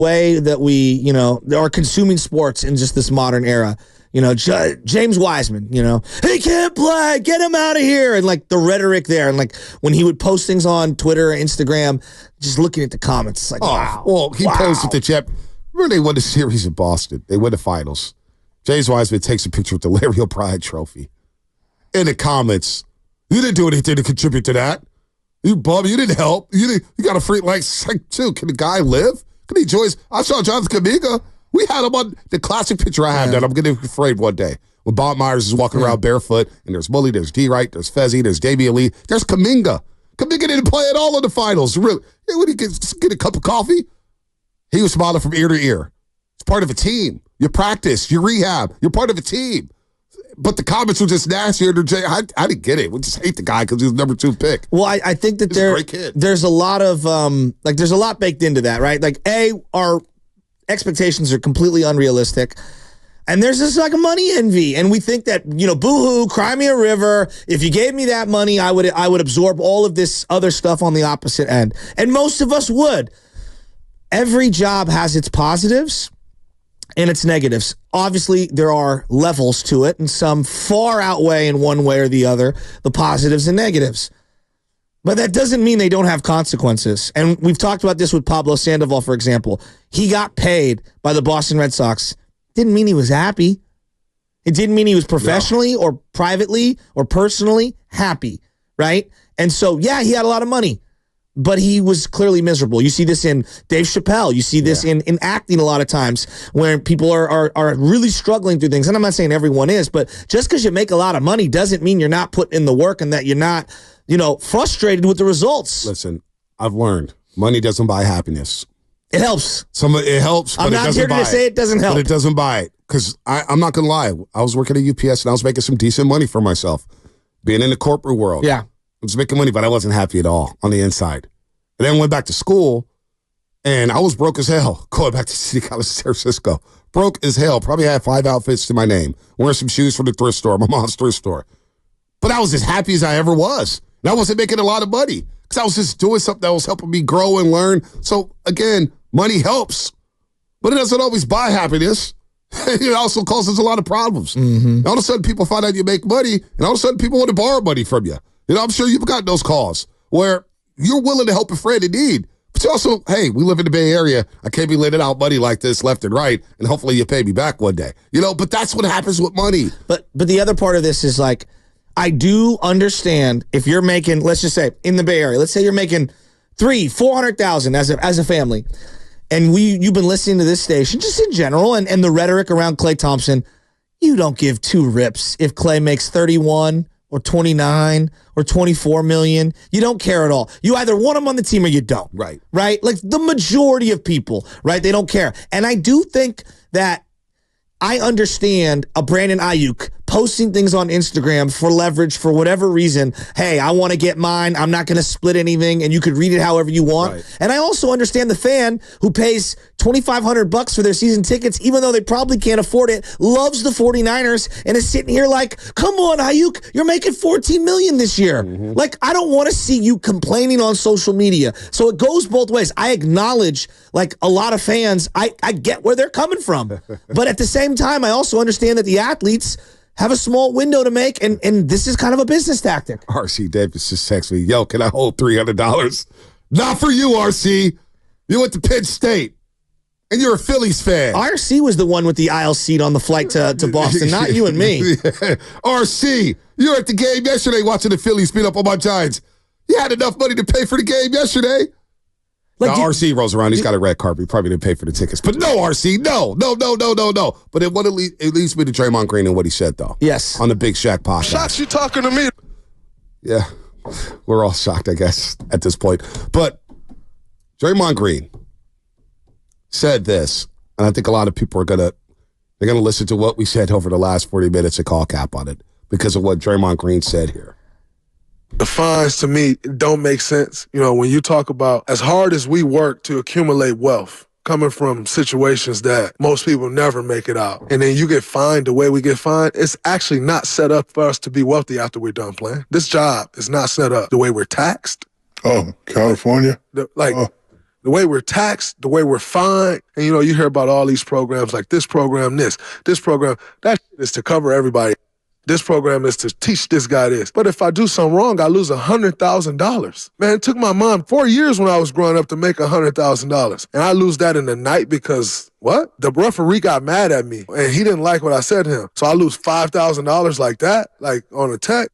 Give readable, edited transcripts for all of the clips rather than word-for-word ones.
way that we, are consuming sports in just this modern era. James Wiseman, he can't play, get him out of here. And like the rhetoric there. And like when he would post things on Twitter or Instagram, just looking at the comments, it's like, wow. Well, he posted the champ. Remember they won the series in Boston. They win the finals. James Wiseman takes a picture with the Larry O'Brien trophy. In the comments, you didn't do anything to contribute to that. You bum, you didn't help. You got a free, like, too. Can the guy live? Can he enjoy his? I saw Jonathan Kuminga. We had him on the classic picture I have that I'm going to be afraid one day. When Bob Myers is walking around barefoot, and there's Mully, there's D-Wright, there's Fezzi, there's Damian Lee, there's Kuminga. Kuminga didn't play at all in the finals. Really. When he get a cup of coffee, he was smiling from ear to ear. It's part of a team. You practice, you rehab, you're part of a team. But the comments were just nasty. I didn't get it. We just hate the guy because he was number 2 pick. Well, I think that there's a lot of there's a lot baked into that, right? Like, our expectations are completely unrealistic. And there's this like a money envy. And we think that, boo-hoo, cry me a river. If you gave me that money, I would absorb all of this other stuff on the opposite end. And most of us would. Every job has its positives and its negatives. Obviously, there are levels to it, and some far outweigh in one way or the other the positives and negatives. But that doesn't mean they don't have consequences. And we've talked about this with Pablo Sandoval, for example. He got paid by the Boston Red Sox. Didn't mean he was happy. It didn't mean he was professionally or privately or personally happy, right? And so, yeah, he had a lot of money, but he was clearly miserable. You see this in Dave Chappelle. You see this in acting a lot of times where people are really struggling through things. And I'm not saying everyone is, but just because you make a lot of money doesn't mean you're not putting in the work and that you're not frustrated with the results. Listen, I've learned money doesn't buy happiness. It helps. It helps, but I'm not here to say it doesn't help. But it doesn't buy it. Because I'm not going to lie. I was working at UPS and I was making some decent money for myself. Being in the corporate world. Yeah. I was making money, but I wasn't happy at all on the inside. And then went back to school and I was broke as hell. Going back to City College San Francisco. Broke as hell. Probably had 5 outfits to my name. Wearing some shoes from the thrift store, my mom's thrift store. But I was as happy as I ever was. And I wasn't making a lot of money because I was just doing something that was helping me grow and learn. So, again, money helps, but it doesn't always buy happiness. It also causes a lot of problems. Mm-hmm. All of a sudden, people find out you make money, and all of a sudden, people want to borrow money from you. I'm sure you've got those calls where you're willing to help a friend in need, but you also, hey, we live in the Bay Area. I can't be lending out money like this left and right, and hopefully you pay me back one day. But that's what happens with money. But the other part of this is like, I do understand if you're making, let's just say in the Bay Area, let's say you're making $300,000-$400,000 as a family, and you've been listening to this station just in general and the rhetoric around Klay Thompson. You don't give 2 rips if Klay makes 31 or 29 or 24 million. You don't care at all. You either want him on the team or you don't. Right. Like the majority of people, right? They don't care. And I do think that I understand a Brandon Ayuk posting things on Instagram for leverage for whatever reason. Hey, I want to get mine. I'm not going to split anything, and you could read it however you want. Right. And I also understand the fan who pays $2,500 for their season tickets, even though they probably can't afford it, loves the 49ers and is sitting here like, come on, Ayuk, you're making $14 million this year. Mm-hmm. Like, I don't want to see you complaining on social media. So it goes both ways. I acknowledge, like, a lot of fans, I get where they're coming from. But at the same time, I also understand that the athletes have a small window to make, and this is kind of a business tactic. R.C. Davis just texted me, yo, can I hold $300? Not for you, R.C. You went to Penn State, and you're a Phillies fan. R.C. was the one with the aisle seat on the flight to Boston, not you and me. R.C., you were at the game yesterday watching the Phillies beat up on my Giants. You had enough money to pay for the game yesterday. Like, now, RC rolls around. He's got a red carpet. He probably didn't pay for the tickets. But no, RC, no. But it leads me to Draymond Green and what he said, though. Yes. On the Big Shaq podcast. Shocked you talking to me. Yeah. We're all shocked, I guess, at this point. But Draymond Green said this, and I think a lot of people are going to listen to what we said over the last 40 minutes and call cap on it because of what Draymond Green said here. The fines, to me, don't make sense. When you talk about as hard as we work to accumulate wealth, coming from situations that most people never make it out, and then you get fined the way we get fined, it's actually not set up for us to be wealthy after we're done playing. This job is not set up the way we're taxed. Oh, California? The way we're taxed, the way we're fined, and you hear about all these programs like this program, this program, that is to cover everybody. This program is to teach this guy this. But if I do something wrong, I lose $100,000. Man, it took my mom 4 years when I was growing up to make $100,000. And I lose that in the night because, what? The referee got mad at me, and he didn't like what I said to him. So I lose $5,000 like that, like on a tech.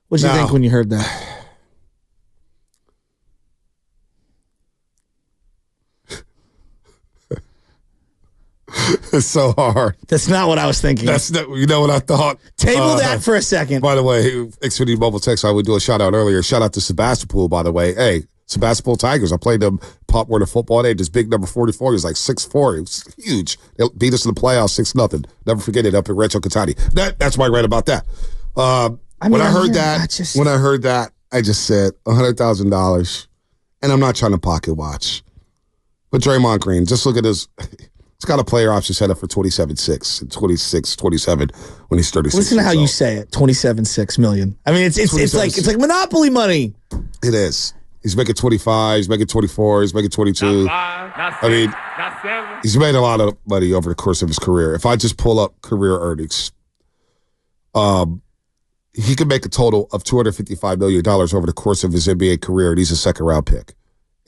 What did you think when you heard that? It's so hard. That's not what I was thinking. You know what I thought? Table that for a second. By the way, Xfinity Mobile Text, I would do a shout out earlier. Shout out to Sebastopol, by the way. Hey, Sebastopol Tigers. I played them Pop Warner football day. This big number 44. He was like 6'4". It was huge. They beat us in the playoffs 6-0. Never forget it up in Rancho Cotati. That's why I read about that. When I heard that, I just said $100,000, and I'm not trying to pocket watch. But Draymond Green, just look at his. He's got a player option set up for 27.6 and 26-27 when he's 36. Listen to how you say it, 27.6 million. I mean, it's like Monopoly money. It is. He's making 25. He's making 24. He's making 22. He's made a lot of money over the course of his career. If I just pull up career earnings, he could make a total of $255 million over the course of his NBA career, and he's a second-round pick.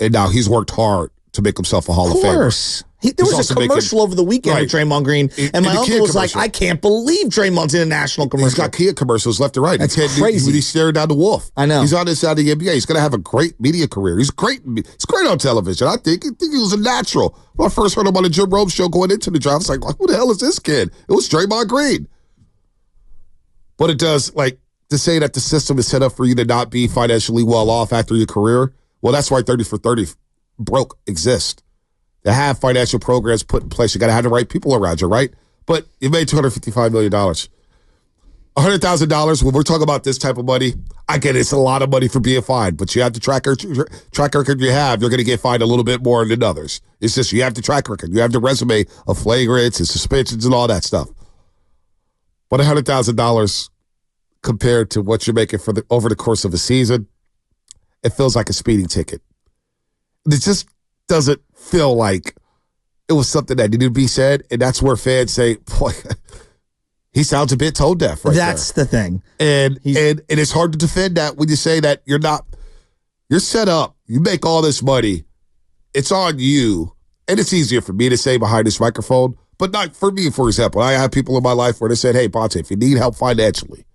And now he's worked hard to make himself a Hall of Famer. Of course. There was a commercial over the weekend with Draymond Green, and my uncle was like, I can't believe Draymond's in a national commercial. He's got Kia commercials left and right. That's crazy. He's staring down the wolf. I know. He's on this side of the NBA. He's going to have a great media career. He's great on television. I think he was a natural. When I first heard him on the Jim Rome show going into the draft, I was like, who the hell is this kid? It was Draymond Green. But it does, like, to say that the system is set up for you to not be financially well off after your career, well, that's why 30 for 30 broke exists. To have financial programs put in place, you got to have the right people around you, right? But you made $255 million. $100,000, when we're talking about this type of money, I get it, it's a lot of money for being fined, but you have the track record you have, you're going to get fined a little bit more than others. It's just you have the track record. You have the resume of flagrants and suspensions and all that stuff. But $100,000 compared to what you're making over the course of a season, it feels like a speeding ticket. It just doesn't feel like it was something that needed to be said, and that's where fans say, boy, he sounds a bit tone deaf That's the thing. And it's hard to defend that when you say that you're set up, you make all this money, it's on you, and it's easier for me to say behind this microphone, but not for me, for example. I have people in my life where they said, hey, Ponte, if you need help financially,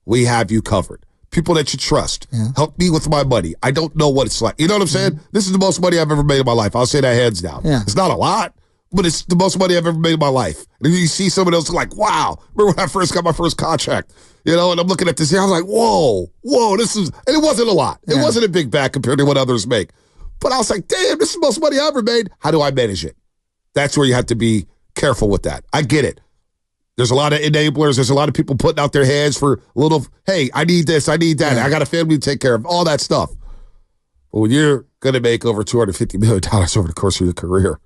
we have you covered. People that you trust. Yeah. Help me with my money. I don't know what it's like. You know what I'm saying? This is the most money I've ever made in my life. I'll say that hands down. Yeah. It's not a lot, but it's the most money I've ever made in my life. And you see someone else like, wow. Remember when I first got my first contract? And I'm looking at this here. I was like, whoa, this is, and it wasn't a lot. It wasn't a big bag compared to what others make. But I was like, damn, this is the most money I ever made. How do I manage it? That's where you have to be careful with that. I get it. There's a lot of enablers. There's a lot of people putting out their hands for a little, hey, I need this, I need that. I got a family to take care of, all that stuff. But when you're going to make over $250 million over the course of your career,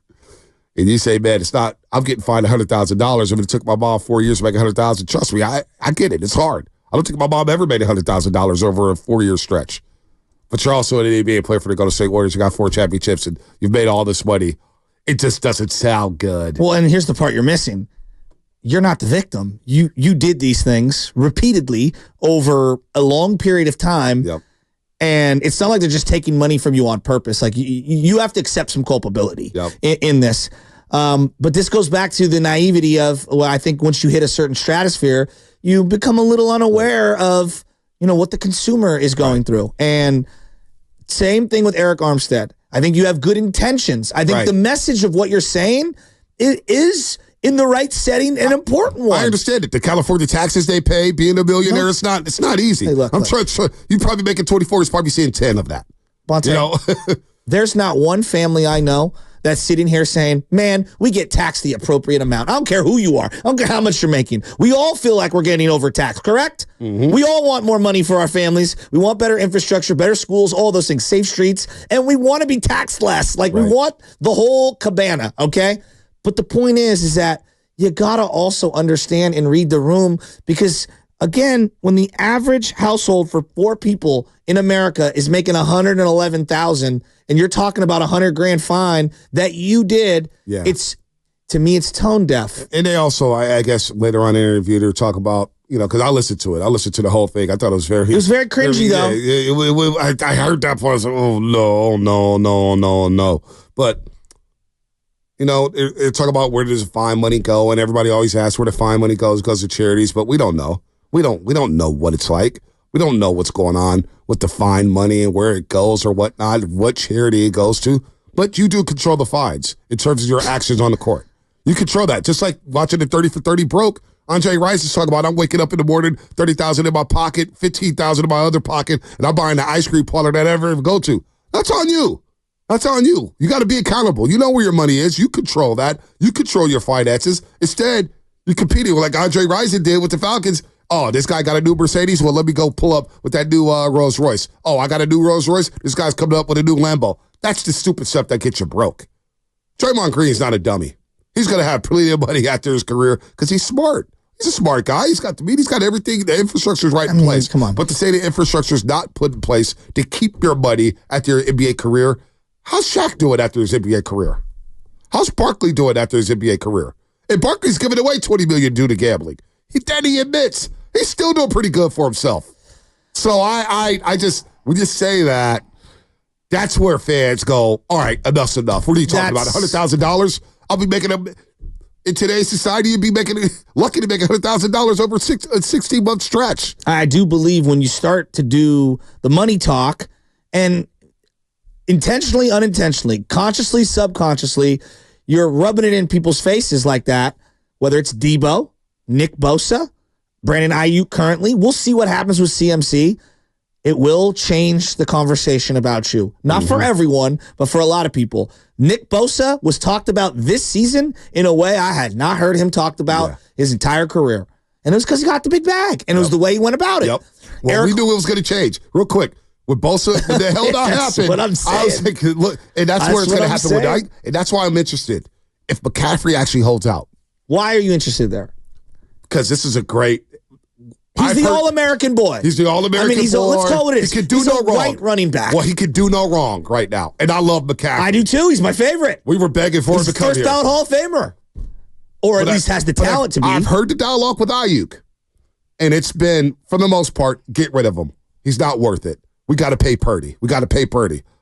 and you say, man, it's not, I'm getting fined $100,000. If it took my mom 4 years to make $100,000, trust me, I get it. It's hard. I don't think my mom ever made $100,000 over a 4-year stretch. But you're also an NBA player for the Golden State Warriors. You got 4 championships, and you've made all this money. It just doesn't sound good. Well, and here's the part you're missing. You're not the victim. You did these things repeatedly over a long period of time. Yep. And it's not like they're just taking money from you on purpose. Like you have to accept some culpability in this. But this goes back to the naivety of, well, I think once you hit a certain stratosphere, you become a little unaware of, what the consumer is going through. And same thing with Eric Armstead. I think you have good intentions. I think the message of what you're saying is in the right setting, an important one. I understand it. The California taxes they pay, being a millionaire, it's not easy. Hey, look, you probably making 24, he's probably seeing 10 of that. Bonte, there's not one family I know that's sitting here saying, man, we get taxed the appropriate amount. I don't care who you are. I don't care how much you're making. We all feel like we're getting overtaxed, correct? Mm-hmm. We all want more money for our families. We want better infrastructure, better schools, all those things, safe streets, and we want to be taxed less. Like we want the whole cabana, okay? But the point is that you got to also understand and read the room, because Again, when the average household for 4 people in America is making $111,000 and you're talking about $100,000 fine that you did, to me, it's tone deaf. And they also, I guess, later on in the interview, they were talking about, because I listened to it. I listened to the whole thing. I thought it was very cringy, though. Yeah, I heard that part. I was like, oh, no. But, they're talking about where does the fine money go, and everybody always asks where the fine money goes to charities, but we don't know. We don't know what it's like. We don't know what's going on with the fine money and where it goes or whatnot, what charity it goes to. But you do control the fines in terms of your actions on the court. You control that. Just like watching the 30 for 30 broke. Andre Rice is talking about, I'm waking up in the morning, $30,000 in my pocket, $15,000 in my other pocket, and I'm buying the ice cream parlor that I ever go to. That's on you. That's on you. You got to be accountable. You know where your money is. You control that. You control your finances. Instead, you're competing with like Andre Rice did with the Falcons. Oh, this guy got a new Mercedes? Well, let me go pull up with that new Rolls Royce. Oh, I got a new Rolls Royce? This guy's coming up with a new Lambo. That's the stupid stuff that gets you broke. Draymond Green is not a dummy. He's going to have plenty of money after his career because he's smart. He's a smart guy. He's got everything. The infrastructure's right in place. Come on. But to say the infrastructure's not put in place to keep your money after your NBA career, how's Shaq doing after his NBA career? How's Barkley doing after his NBA career? And Barkley's giving away $20 million due to gambling. He admits he's still doing pretty good for himself. So we just say that. That's where fans go, all right, enough's enough. What are you talking about? $100,000? I'll be making in today's society, you'd be lucky to make $100,000 over a 16-month stretch. I do believe when you start to do the money talk and intentionally, unintentionally, consciously, subconsciously, you're rubbing it in people's faces like that, whether it's Debo, Nick Bosa, Brandon Ayuk currently. We'll see what happens with CMC. It will change the conversation about you. Not for everyone, but for a lot of people. Nick Bosa was talked about this season in a way I had not heard him talked about his entire career. And it was because he got the big bag. And it was the way he went about it. Well, we knew it was going to change. Real quick. With Bosa, when the hell that happened, what I'm saying. I was thinking, look, and that's where it's going to happen with Ike. And that's why I'm interested. If McCaffrey actually holds out. Why are you interested there? Because this is a great... He's the All-American boy. He's the All-American boy. Let's call it what it is. He can do no wrong. Right running back. Well, he can do no wrong right now. And I love McCaffrey. I do too. He's my favorite. We were begging for him to come here. He's first ballot Hall of Famer. Or at least has the talent to be. I've heard the dialogue with Ayuk. And it's been, for the most part, get rid of him. He's not worth it. We got to pay Purdy.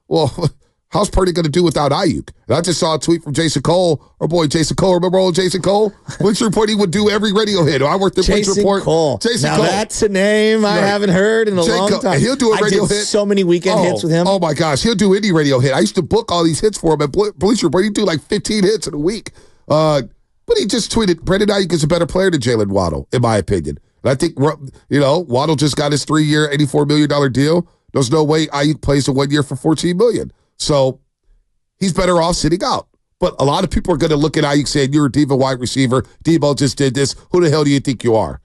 Well, how's Purdy going to do without Ayuk? And I just saw a tweet from Jason Cole. Our boy Jason Cole. Remember old Jason Cole? Bleacher Report, he would do every radio hit. I worked at Bleacher Report. Jason Cole. That's a name I haven't heard in a long time. And he'll do a radio hit. So many weekend hits with him. Oh, my gosh. He'll do any radio hit. I used to book all these hits for him at Bleacher Report. He'd do like 15 hits in a week. But he just tweeted, Brandon Ayuk is a better player than Jalen Waddle, in my opinion. And I think, Waddle just got his 3-year, $84 million deal. There's no way Ayuk plays the 1 year for $14 million. So he's better off sitting out. But a lot of people are going to look at Ayuk saying, you're a diva wide receiver. Debo just did this. Who the hell do you think you are?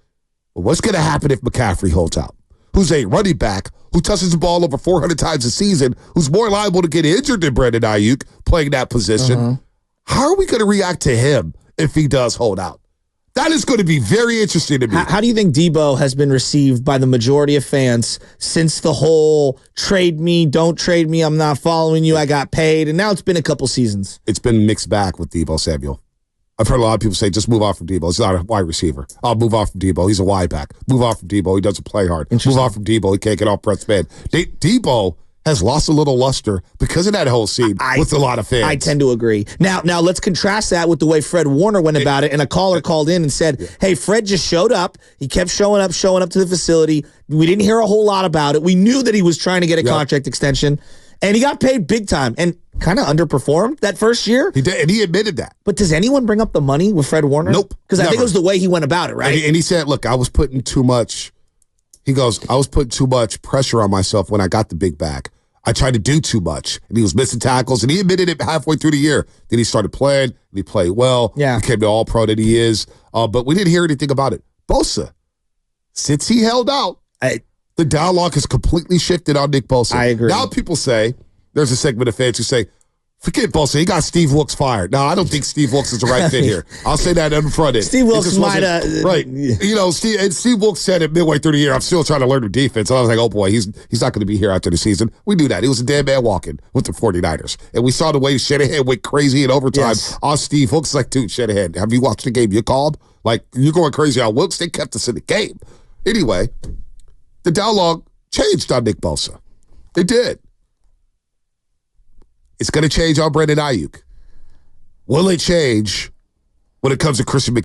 Well, what's going to happen if McCaffrey holds out? Who's a running back who touches the ball over 400 times a season, who's more liable to get injured than Brandon Ayuk playing that position. How are we going to react to him if he does hold out? That is going to be very interesting to me. How do you think Debo has been received by the majority of fans since the whole trade me, don't trade me, I'm not following you, I got paid, and now it's been a couple seasons? It's been mixed back with Debo Samuel. I've heard a lot of people say, just move off from Debo. He's not a wide receiver. I'll move off from Debo. He's a wide back. Move off from Debo. He doesn't play hard. Move off from Debo. He can't get off press man. Debo has lost a little luster because of that whole scene with a lot of fans. I tend to agree. Now let's contrast that with the way Fred Warner went about it, and a caller called in and said, hey, Fred just showed up. He kept showing up to the facility. We didn't hear a whole lot about it. We knew that he was trying to get a contract extension, and he got paid big time and kind of underperformed that first year. He did, and he admitted that. But does anyone bring up the money with Fred Warner? Nope. Because I think it was the way he went about it, right? And he said, look, I was putting too much. He goes, I was putting too much pressure on myself when I got the big bag. I tried to do too much, and he was missing tackles, and he admitted it halfway through the year. Then he started playing, and he played well. Yeah. He became the all-pro that he is. But we didn't hear anything about it. Bosa, since he held out, the dialogue has completely shifted on Nick Bosa. I agree. Now people say, there's a segment of fans who say, Forget Bosa. He got Steve Wilkes fired. No, I don't think Steve Wilkes is the right fit here. I'll say that in front end. Steve Wilkes might have. Right. You know, Steve Wilkes said it midway through the year, I'm still trying to learn the defense. And I was like, oh, boy, he's not going to be here after the season. We knew that. He was a dead man walking with the 49ers. And we saw the way Shanahan went crazy in overtime on Steve Wilkes. Like, dude, Shanahan, have you watched the game you called? Like, you're going crazy on Wilkes. They kept us in the game. Anyway, the dialogue changed on Nick Bosa. It did. It's going to change on Brandon Ayuk. Will it change when it comes to Christian McCaffrey?